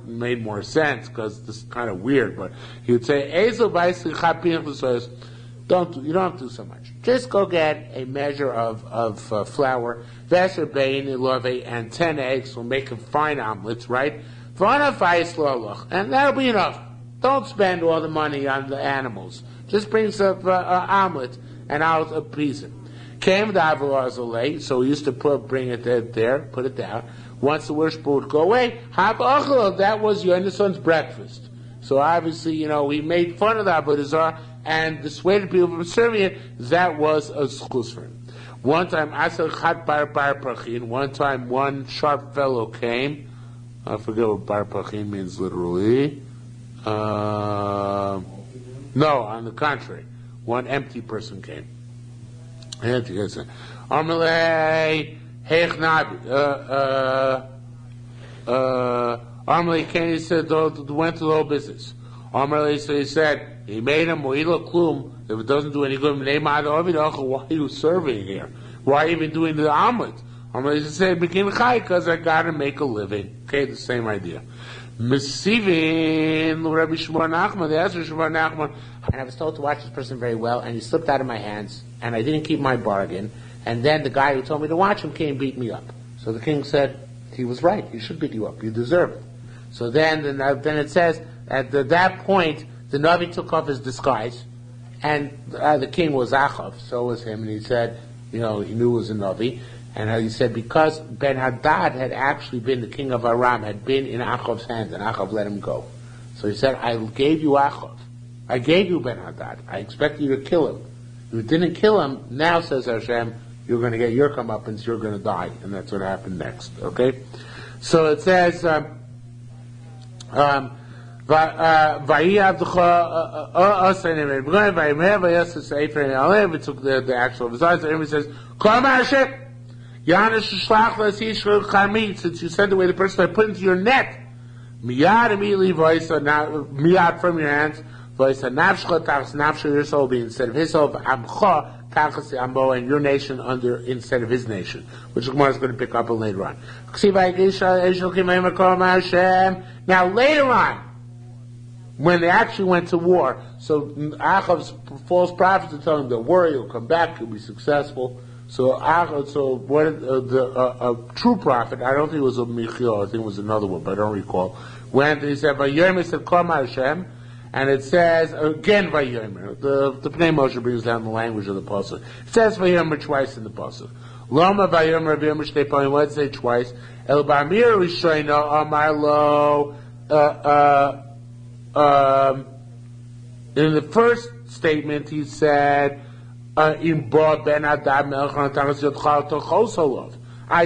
made more sense, because this is kind of weird, but he would say, you don't have to do so much. Just go get a measure of flour, Vesser Bain, Ilove, and 10 eggs, will make a fine omelets, right? And that'll be enough. Don't spend all the money on the animals. Just bring some omelet, and I'll appease him. Came the Avalazale, so he used to bring it there, put it down. Once the worshiper would go away, that was Yonason's breakfast. So obviously, he made fun of the Avodah Zarah and dissuaded people from serving it. That was a schus for him. One time, one sharp fellow came. I forget what bar prachin means literally. No, on the contrary, one empty person came. Amalei came, he said, went to the whole business. Amalei, so he said, he made him mo'ila klum, if it doesn't do any good, why are you serving here? Why are you even doing the omelet? Amalei said, begin chai, because I gotta make a living. Okay, the same idea. Mesivin, Rabbi Shmuel Nachman, they asked Shmuel Nachman, and I was told to watch this person very well, and he slipped out of my hands, and I didn't keep my bargain, and then the guy who told me to watch him came and beat me up. So the king said, he was right, he should beat you up, you deserve it. So then it says, at that point, the Navi took off his disguise, and the king was Achav, so was him, and he said, he knew it was a Navi, and he said, because Ben-Hadad had actually been the king of Aram, had been in Achav's hands, and Achav let him go. So he said, I gave you Achav. I gave you Ben-Hadad. I expect you to kill him. If you didn't kill him, now, says Hashem, you're going to get your comeuppance, you're going to die. And that's what happened next. Okay? So it says, took the actual results, and he says, Kol Hashem, since you sent away the person I put into your net, miyad immediately miyad from your hands, your soul will be instead of his soul, and your nation instead of his nation, which the Gemara is going to pick up on later on. Now later on, when they actually went to war, so Achav's false prophets are telling him, don't worry, you'll come back, you'll be successful. So what a true prophet, I don't think it was a Michiel, I think it was another one, but I don't recall, went and he said, Vayomer said, Kol Hashem, and it says, again Vayomer, the Pnei Moshe brings down the language of the Pasuk. It says Vayomer twice in the Pasuk. Loma Vayomer Vayomer Shtei Palim, what did it say twice? El Bamir Rishoino Amar Lo, in the first statement he said, I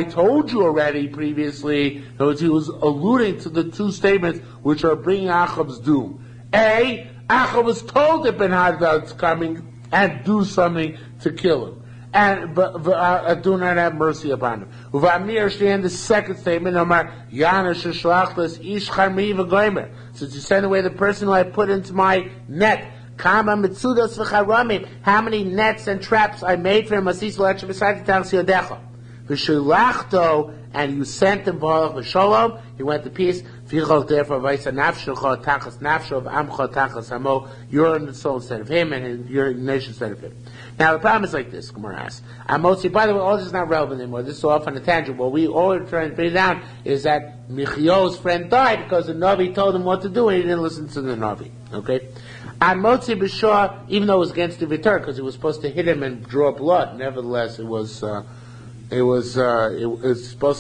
told you already previously that he was alluding to the two statements which are bringing Achav's doom. A, Achav was told that Ben-Hadad is coming and do something to kill him. And do not have mercy upon him. The second statement, since you sent away the person who I put into my net, how many nets and traps I made for him, V'shulachto, and you sent him v'sholom, he went to peace. V'yichol therefore v'yisa nafshecha tachas nafsho of amcha tachas hamo, you're in the soul instead of him, and you're in the nation instead of him. Now the problem is like this, Gemara asks. Amotzi, by the way, all this is not relevant anymore. This is off on a tangent. What we all are trying to put it down is that Michio's friend died because the Navi told him what to do and he didn't listen to the Navi. Okay? Amotzi b'shah, even though it was against the Vitar, because he was supposed to hit him and draw blood, nevertheless it was supposed to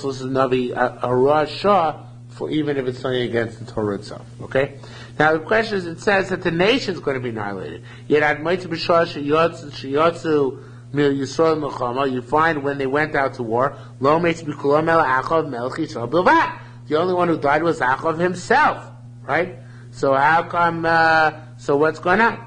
listen to Navi Harah Shah, for even if it's something against the Torah itself. Okay? Now the question is, it says that the nation is going to be annihilated. Yet at Moitzi B'Shah Sheyotzu Mil Yisrael Milchama, you find when they went out to war, Lo Meitzi B'Kulam El Achav Melech Yisrael Bilvad. The only one who died was Achav himself, right? So how come? So what's going on?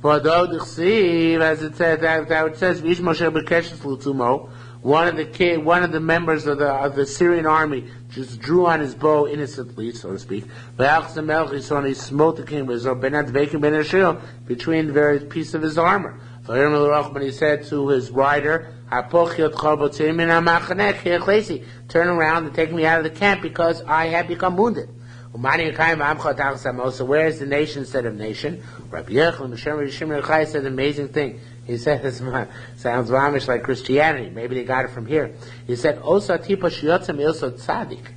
For though the Chsiv, as it says, that it says Vish Moshe B'Keshes Lutumo. One of the members of the Syrian army just drew on his bow innocently, so to speak. He smote the king between the various pieces of his armor. When he said to his rider, turn around and take me out of the camp because I have become wounded. So where is the nation instead of nation? Rabbi Yechon said an amazing thing. He said, this sounds Amish like Christianity. Maybe they got it from here. He said, Osa tipa shiyotzim ilso tzadik.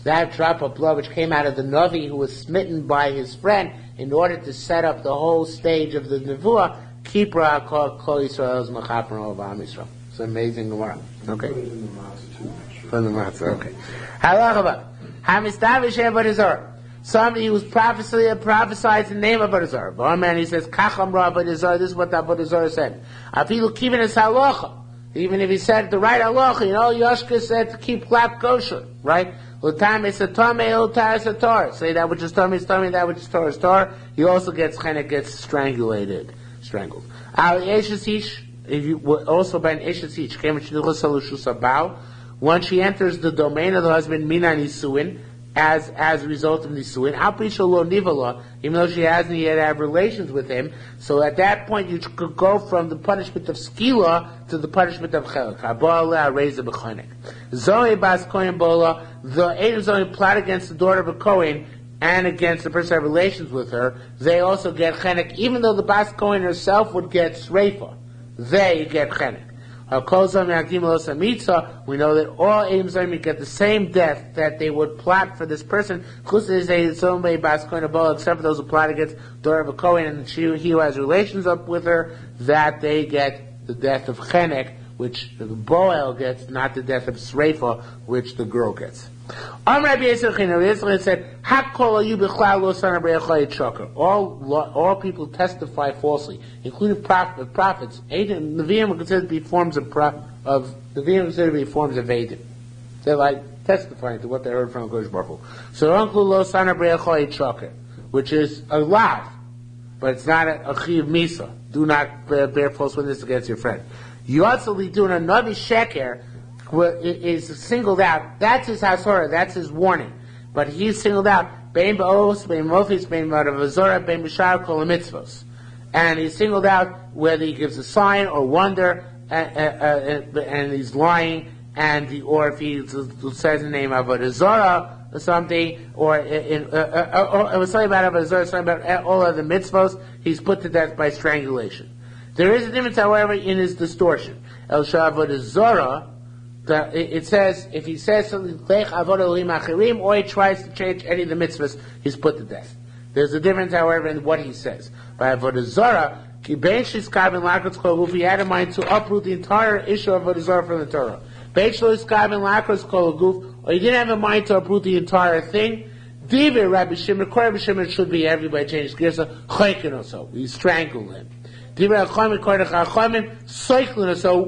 That drop of blood which came out of the Navi who was smitten by his friend in order to set up the whole stage of the Nevuah, Kipra kol Yisrael's machaper of Am Yisrael. It's an amazing Gemara. Okay. Put it in the matzah too, actually. From the matzah, okay. Halachava. Hamistavish Avodah somebody who's prophesied the name of Avodah Zarah. One man, he says, Kacham Ra Avodah Zarah, this is what the Avodah Zarah said. Afilu kivin es halacha. Even if he said the right halacha, Yoshka said to keep klap kosher, right? L'tam es a tameh, l'tar es a tar. Say that which is tameh is tameh, that which is tar is tar. He also gets strangled. Al Eshesish, if you also by an Eshesish, came to the Salushu once she enters the domain of the husband, Mina Nisuin, as a result of Nisuin, even though she hasn't yet had relations with him, so at that point you could go from the punishment of skila to the punishment of chelak. Habala raise a bechonek. Zoe bas kohen bola, the Edom Zoe plot against the daughter of a kohen and against the person who had relations with her, they also get chenek, even though the bas kohen herself would get sreifa, they get chenek. We know that all Edom Zoyim get the same death that they would plot for this person, except for those who plot against Dora of a Kohen and he who has relations up with her, that they get the death of Chenek, which the Boel gets, not the death of Sreifa, which the girl gets. Yisrael said, all people testify falsely, including prophets. Nevi'im are considered to be forms of Edom. They're like testifying to what they heard from Kodesh Baruch Hu. So Uncle Lo Sana Bre'echai Choker, which is a lav, but it's not a chiv misa. Do not bear false witness against your friend. You also doing a Navi Sheker is singled out. That's his hasora. That's his warning. But he's singled out. Bein ba'os, bein mofis, bein v'adavazora, bein b'shar kol mitzvos. And he's singled out whether he gives a sign or wonder, and he's lying, or if he says the name of Avodah Zarah or something, or something about Avodah Zarah, something about all other mitzvos, he's put to death by strangulation. There is a difference, however, in his distortion. El Avodah Zarah. It says, if he says something, or he tries to change any of the mitzvahs, he's put to death. There's a difference, however, in what he says. By Avodah Zarah, he had in mind to uproot the entire issue of Avodah Zarah from the Torah. Or he didn't have in mind to uproot the entire thing. Rabbi Shimon should be everybody changed girsa, so we strangle him. So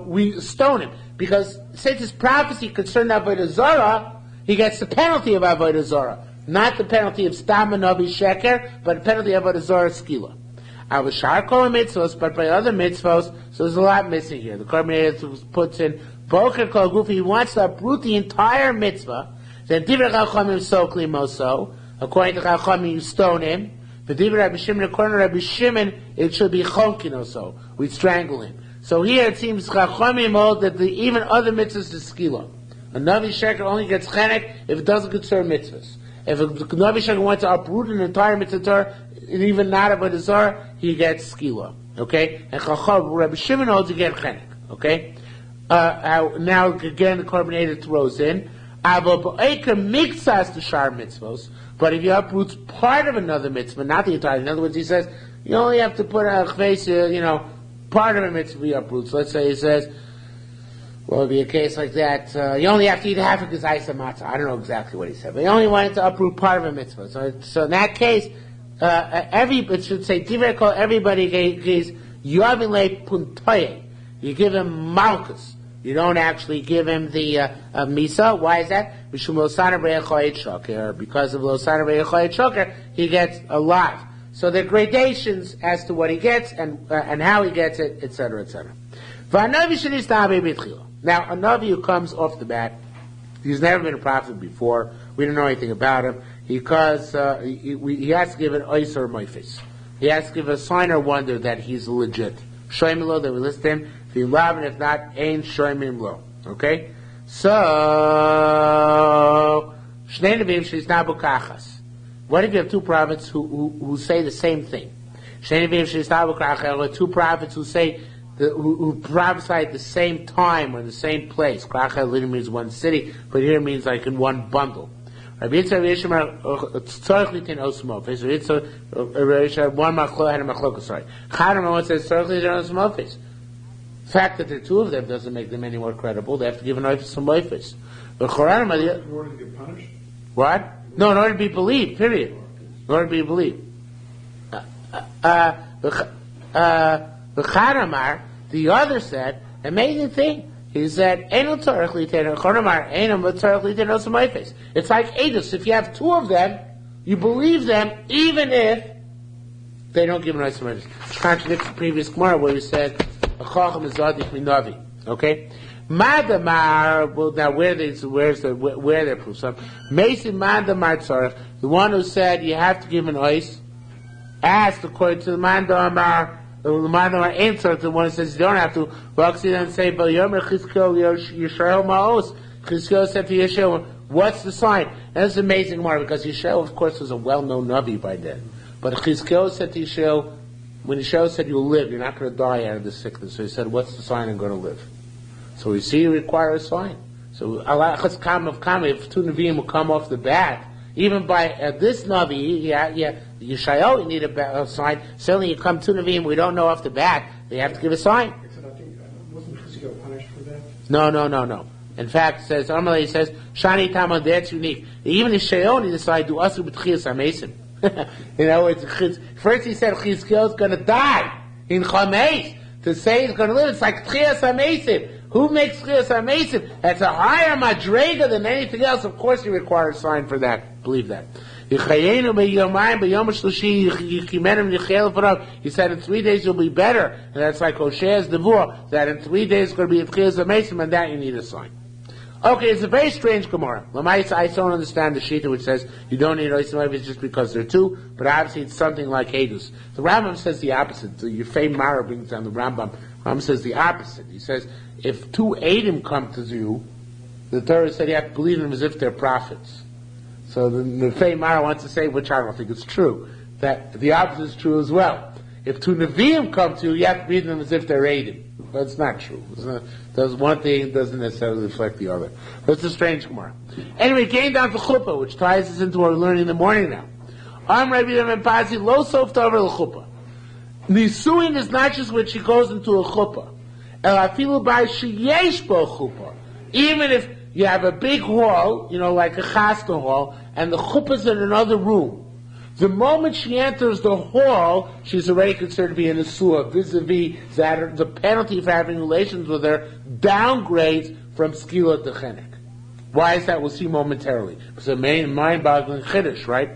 we stone him. Because since his prophecy concerned Avodah Zarah, he gets the penalty of Avodah Zarah. Not the penalty of Stam and Navi Sheker, but the penalty of Avodah Zarah Skila. Avashar kol mitzvos, but by other mitzvos, so there's a lot missing here. The Korban puts in, Boker kol gufi, he wants to uproot the entire mitzvah, then Divrei Chachamim sokli moso, according to Chachamim you stone him, but Divrei Rabbi Shimon, according to Rabbi Shimon, it should be chonkin also, we strangle him. So here it seems Chachamim hold that even other mitzvahs is skila. A Navi Sheker only gets chenek if it doesn't concern mitzvahs. If a Navi Sheker wants to uproot an entire mitzvah, and even not about his zar, he gets skila. Okay? And Rabbi Shimon holds again chenek. Okay? Now again the carbonated throws in. Mixas the shar mitzvos, but if you uproot part of another mitzvah, not the entire. In other words, he says you only have to put a chveis, part of a mitzvah you uproot. So let's say he says, well, it'd be a case like that. You only have to eat half of his matzah. I don't know exactly what he said, but he only wanted to uproot part of a mitzvah. So in that case, it should say Divrei Kol. Everybody gives Yavile Puntoye. You give him malchus. You don't actually give him the misa. Why is that? Because of Losana B'Yechoyet Shoker, he gets a lot. So there are gradations as to what he gets and how he gets it, etc., etc. Now, a Navi who comes off the bat, he's never been a prophet before. We don't know anything about him because he has to give an ois or moifis. He has to give a sign or wonder that he's legit. Shoymilo, that we list him. If you love and if not, ain't shoymim lo. Okay? So, Shnei Nevi'im she's nabu kachas. What if you have two prophets who say the same thing? Shnei Nevi'im she's nabu kachas, or two prophets who say, who prophesy at the same time or in the same place. Kachas literally means one city, but here it means like in one bundle. Rabbi Yitzhak Yishmar tzorich litin osmofis. Rabbi Yitzhak one machlok had a machlok. Sorry, Chadam one says tzorich litin osmofis. The fact that there are two of them doesn't make them any more credible. They have to give an oifis some oifis. But Choranim, in order to get punished? What? No, in order to be believed. Period. In order to be believed. The Chadamar, the other said, amazing thing. He said, it's like Eidos. If you have two of them, you believe them even if they don't give an ois moifis. It contradicts the previous Gemara where he said, a chacham is zadik minavi. Okay? Madamar, well, now where their proofs? Mason Madamar tzarech, the one who said you have to give an ois, asked according to the Madamar, the answer to the one who says you don't have to. Vaksi then say, "But Yomer Chizkiel Yisrael Maos." Chizkiel said to Yisrael, "What's the sign?" And it's amazing, Gemara, because Yisrael, of course, was a well-known navi by then. But Chizkiel said to Yisrael, when Yisrael said, "You'll live, you're not going to die out of this sickness," so he said, "What's the sign I'm going to live?" So we see you require a sign. So Allah Chazkam of Kami, if two Nevi'im will come off the bat, even by this Navi, Yishayahu, you need a sign. Certainly you come to Nevi'im, we don't know off the bat, they have to give a sign. Except I think, wasn't Chizkiel punished for that? No. In fact, says Amalei says, Shani Tamad, that's unique. Even the Shayoni decided to asu b'tchias amesim. First he said Chizkiel is going to die in Chameis. To say he's going to live, it's like tchias amesim. Who makes tchias amesim? That's a higher madrega than anything else. Of course, you require a sign for that. Believe that. He said in 3 days you'll be better, and that's like Hoshea's Devur, that in 3 days it's going to be a tchias amesim, and that you need a sign. Okay, it's a very strange Gemara. I don't understand the Shita which says you don't need ois moifis just because there are two, but obviously it's something like Hedus. The Rambam says the opposite. The Yefei Mara brings down the Rambam. Rambam says the opposite. He says if two Eidim come to you, the Torah said you have to believe them as if they're prophets. So the Yefei Mara wants to say, which I don't think is true, that the opposite is true as well. If two Nevi'im come to you, you have to believe them as if they're Eidim. But it's not true. Does one thing doesn't necessarily reflect the other. But it's a strange Gemara. Anyway, getting down to chuppah, which ties us into our learning in the morning now. Rabbi Pazi lo sof over the chuppah. Nisuin is not just when she goes into a chuppah. El afilu by sheyesh bo chuppah. Even if you have a big hall, like a chasna hall, and the chuppah's in another room. The moment she enters the hall, she's already considered to be in a suah, vis-a-vis that the penalty for having relations with her downgrades from skila to chenek. Why is that? We'll see momentarily. It's a mind-boggling chiddush, right?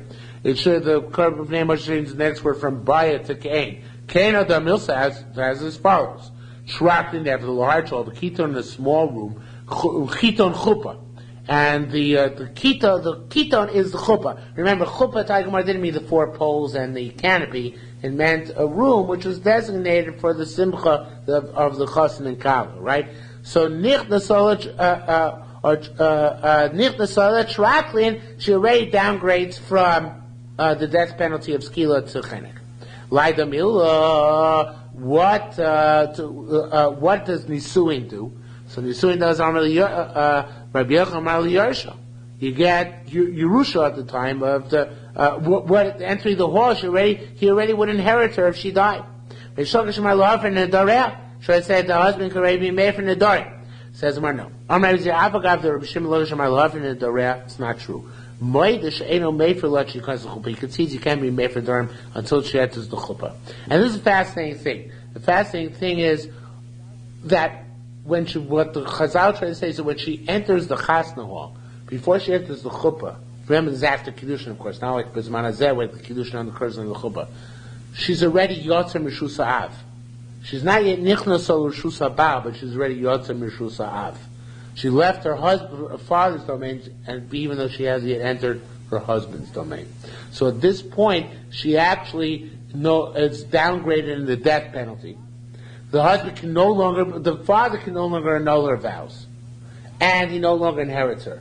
It should the curve of name change the next word from baya to kain. Kain Adam Milsa has as follows: Shraktin, they have the large hall, the kiton in a small room, chiton chuppah. And the keton is the chuppah. Remember, chuppah Taigamar didn't mean the four poles and the canopy. It meant a room which was designated for the simcha of the chassan and kala, right? So nichnas or Nichnasala Traklin, she already downgrades from the death penalty of Skila to Chenek. Laida Mila, what does Nisuin do? So Nisuin does Rabbi Yochanan Amar Yersha. You get Yerusha at the time of the entering the hall. He already would inherit her if she died. So I said the husband could already be made from the Dore. Says Amar no. It's not true. He concedes you can't be made for Durham until she enters the chuppah. And this is a fascinating thing. The fascinating thing is that what the Chazal try to say is that when she enters the chasna hall, before she enters the chuppah, remember this is after Kiddushin, of course, not like Bizman Hazeh, where the Kiddushin occurs in the chuppah. She's already Yotzer Mishusa Av. She's not yet Nichnas or Mishusa Ba, but she's already Yotzer Mishusa Av. She left her father's domain, and even though she hasn't yet entered her husband's domain. So at this point, she actually is downgraded in the death penalty. The father can no longer annul her vows, and he no longer inherits her.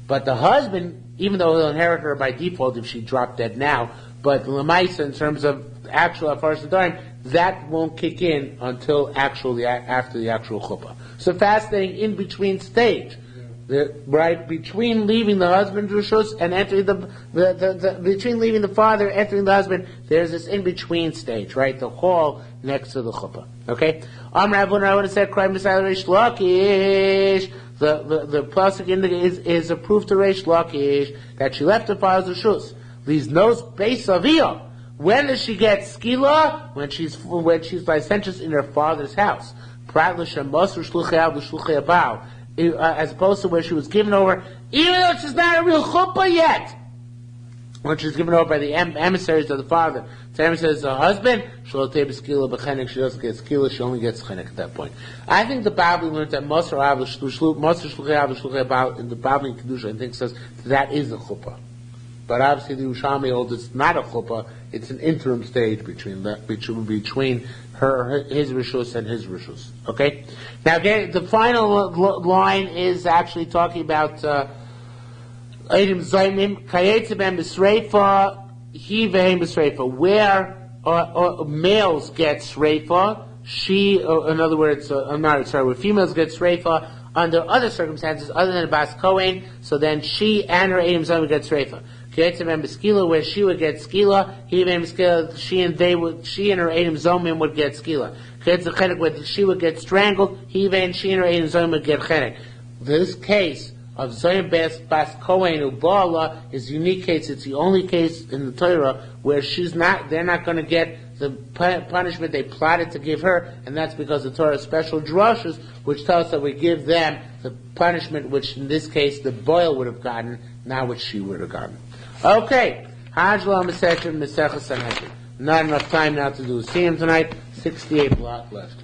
But the husband, even though he'll inherit her by default if she dropped dead now, but the Lamaisa, in terms of actual Afarsh Nedarim, that won't kick in until after the actual chuppah. So fascinating in between stage, right between leaving the husband's rishus and entering between leaving the father, entering the husband. There's this in between stage, right? The hall next to the chuppah. Okay. I want to say, "Crime Reish Lakish." The pasuk is a proof to Reish Lakish that she left her father's rishus. These notes base of Iyah. When does she get skila? When she's licentious in her father's house. As opposed to where she was given over, even though she's not a real chuppah yet. When she's given over by the emissaries of the father. The emissaries of the husband, she doesn't get skila, she only gets chenek at that point. I think the Bible learned that Moser in the Bible in Kedusha, I think says that is a chuppah. But obviously the Yerushalmi holds it's not a chuppah, it's an interim stage between his rishus and his rishus. Okay? Now again, the final line is actually talking about Eidim Zaymim, Kayetze ben B'Sreifa, He vehem B'Sreifa, where males get Sreifa, in other words, where females get Sreifa, under other circumstances other than a Bas Kohen, so then she and her Eidim Zaymim get Sreifa. Where she would get skila, she and her Eidim Zomim would get skila. Where she would get strangled, she and her Eidim Zomim would get chenek. This case of Zayim Bas Kohen Ubala is a unique case. It's the only case in the Torah where they're not going to get the punishment they plotted to give her, and that's because the Torah has special drushes which tell us that we give them the punishment which in this case the boil would have gotten, not what she would have gotten. Okay, Hajla Masechet Masechah Sanhedrin. Not enough time now to do a siyum tonight. 68 block left.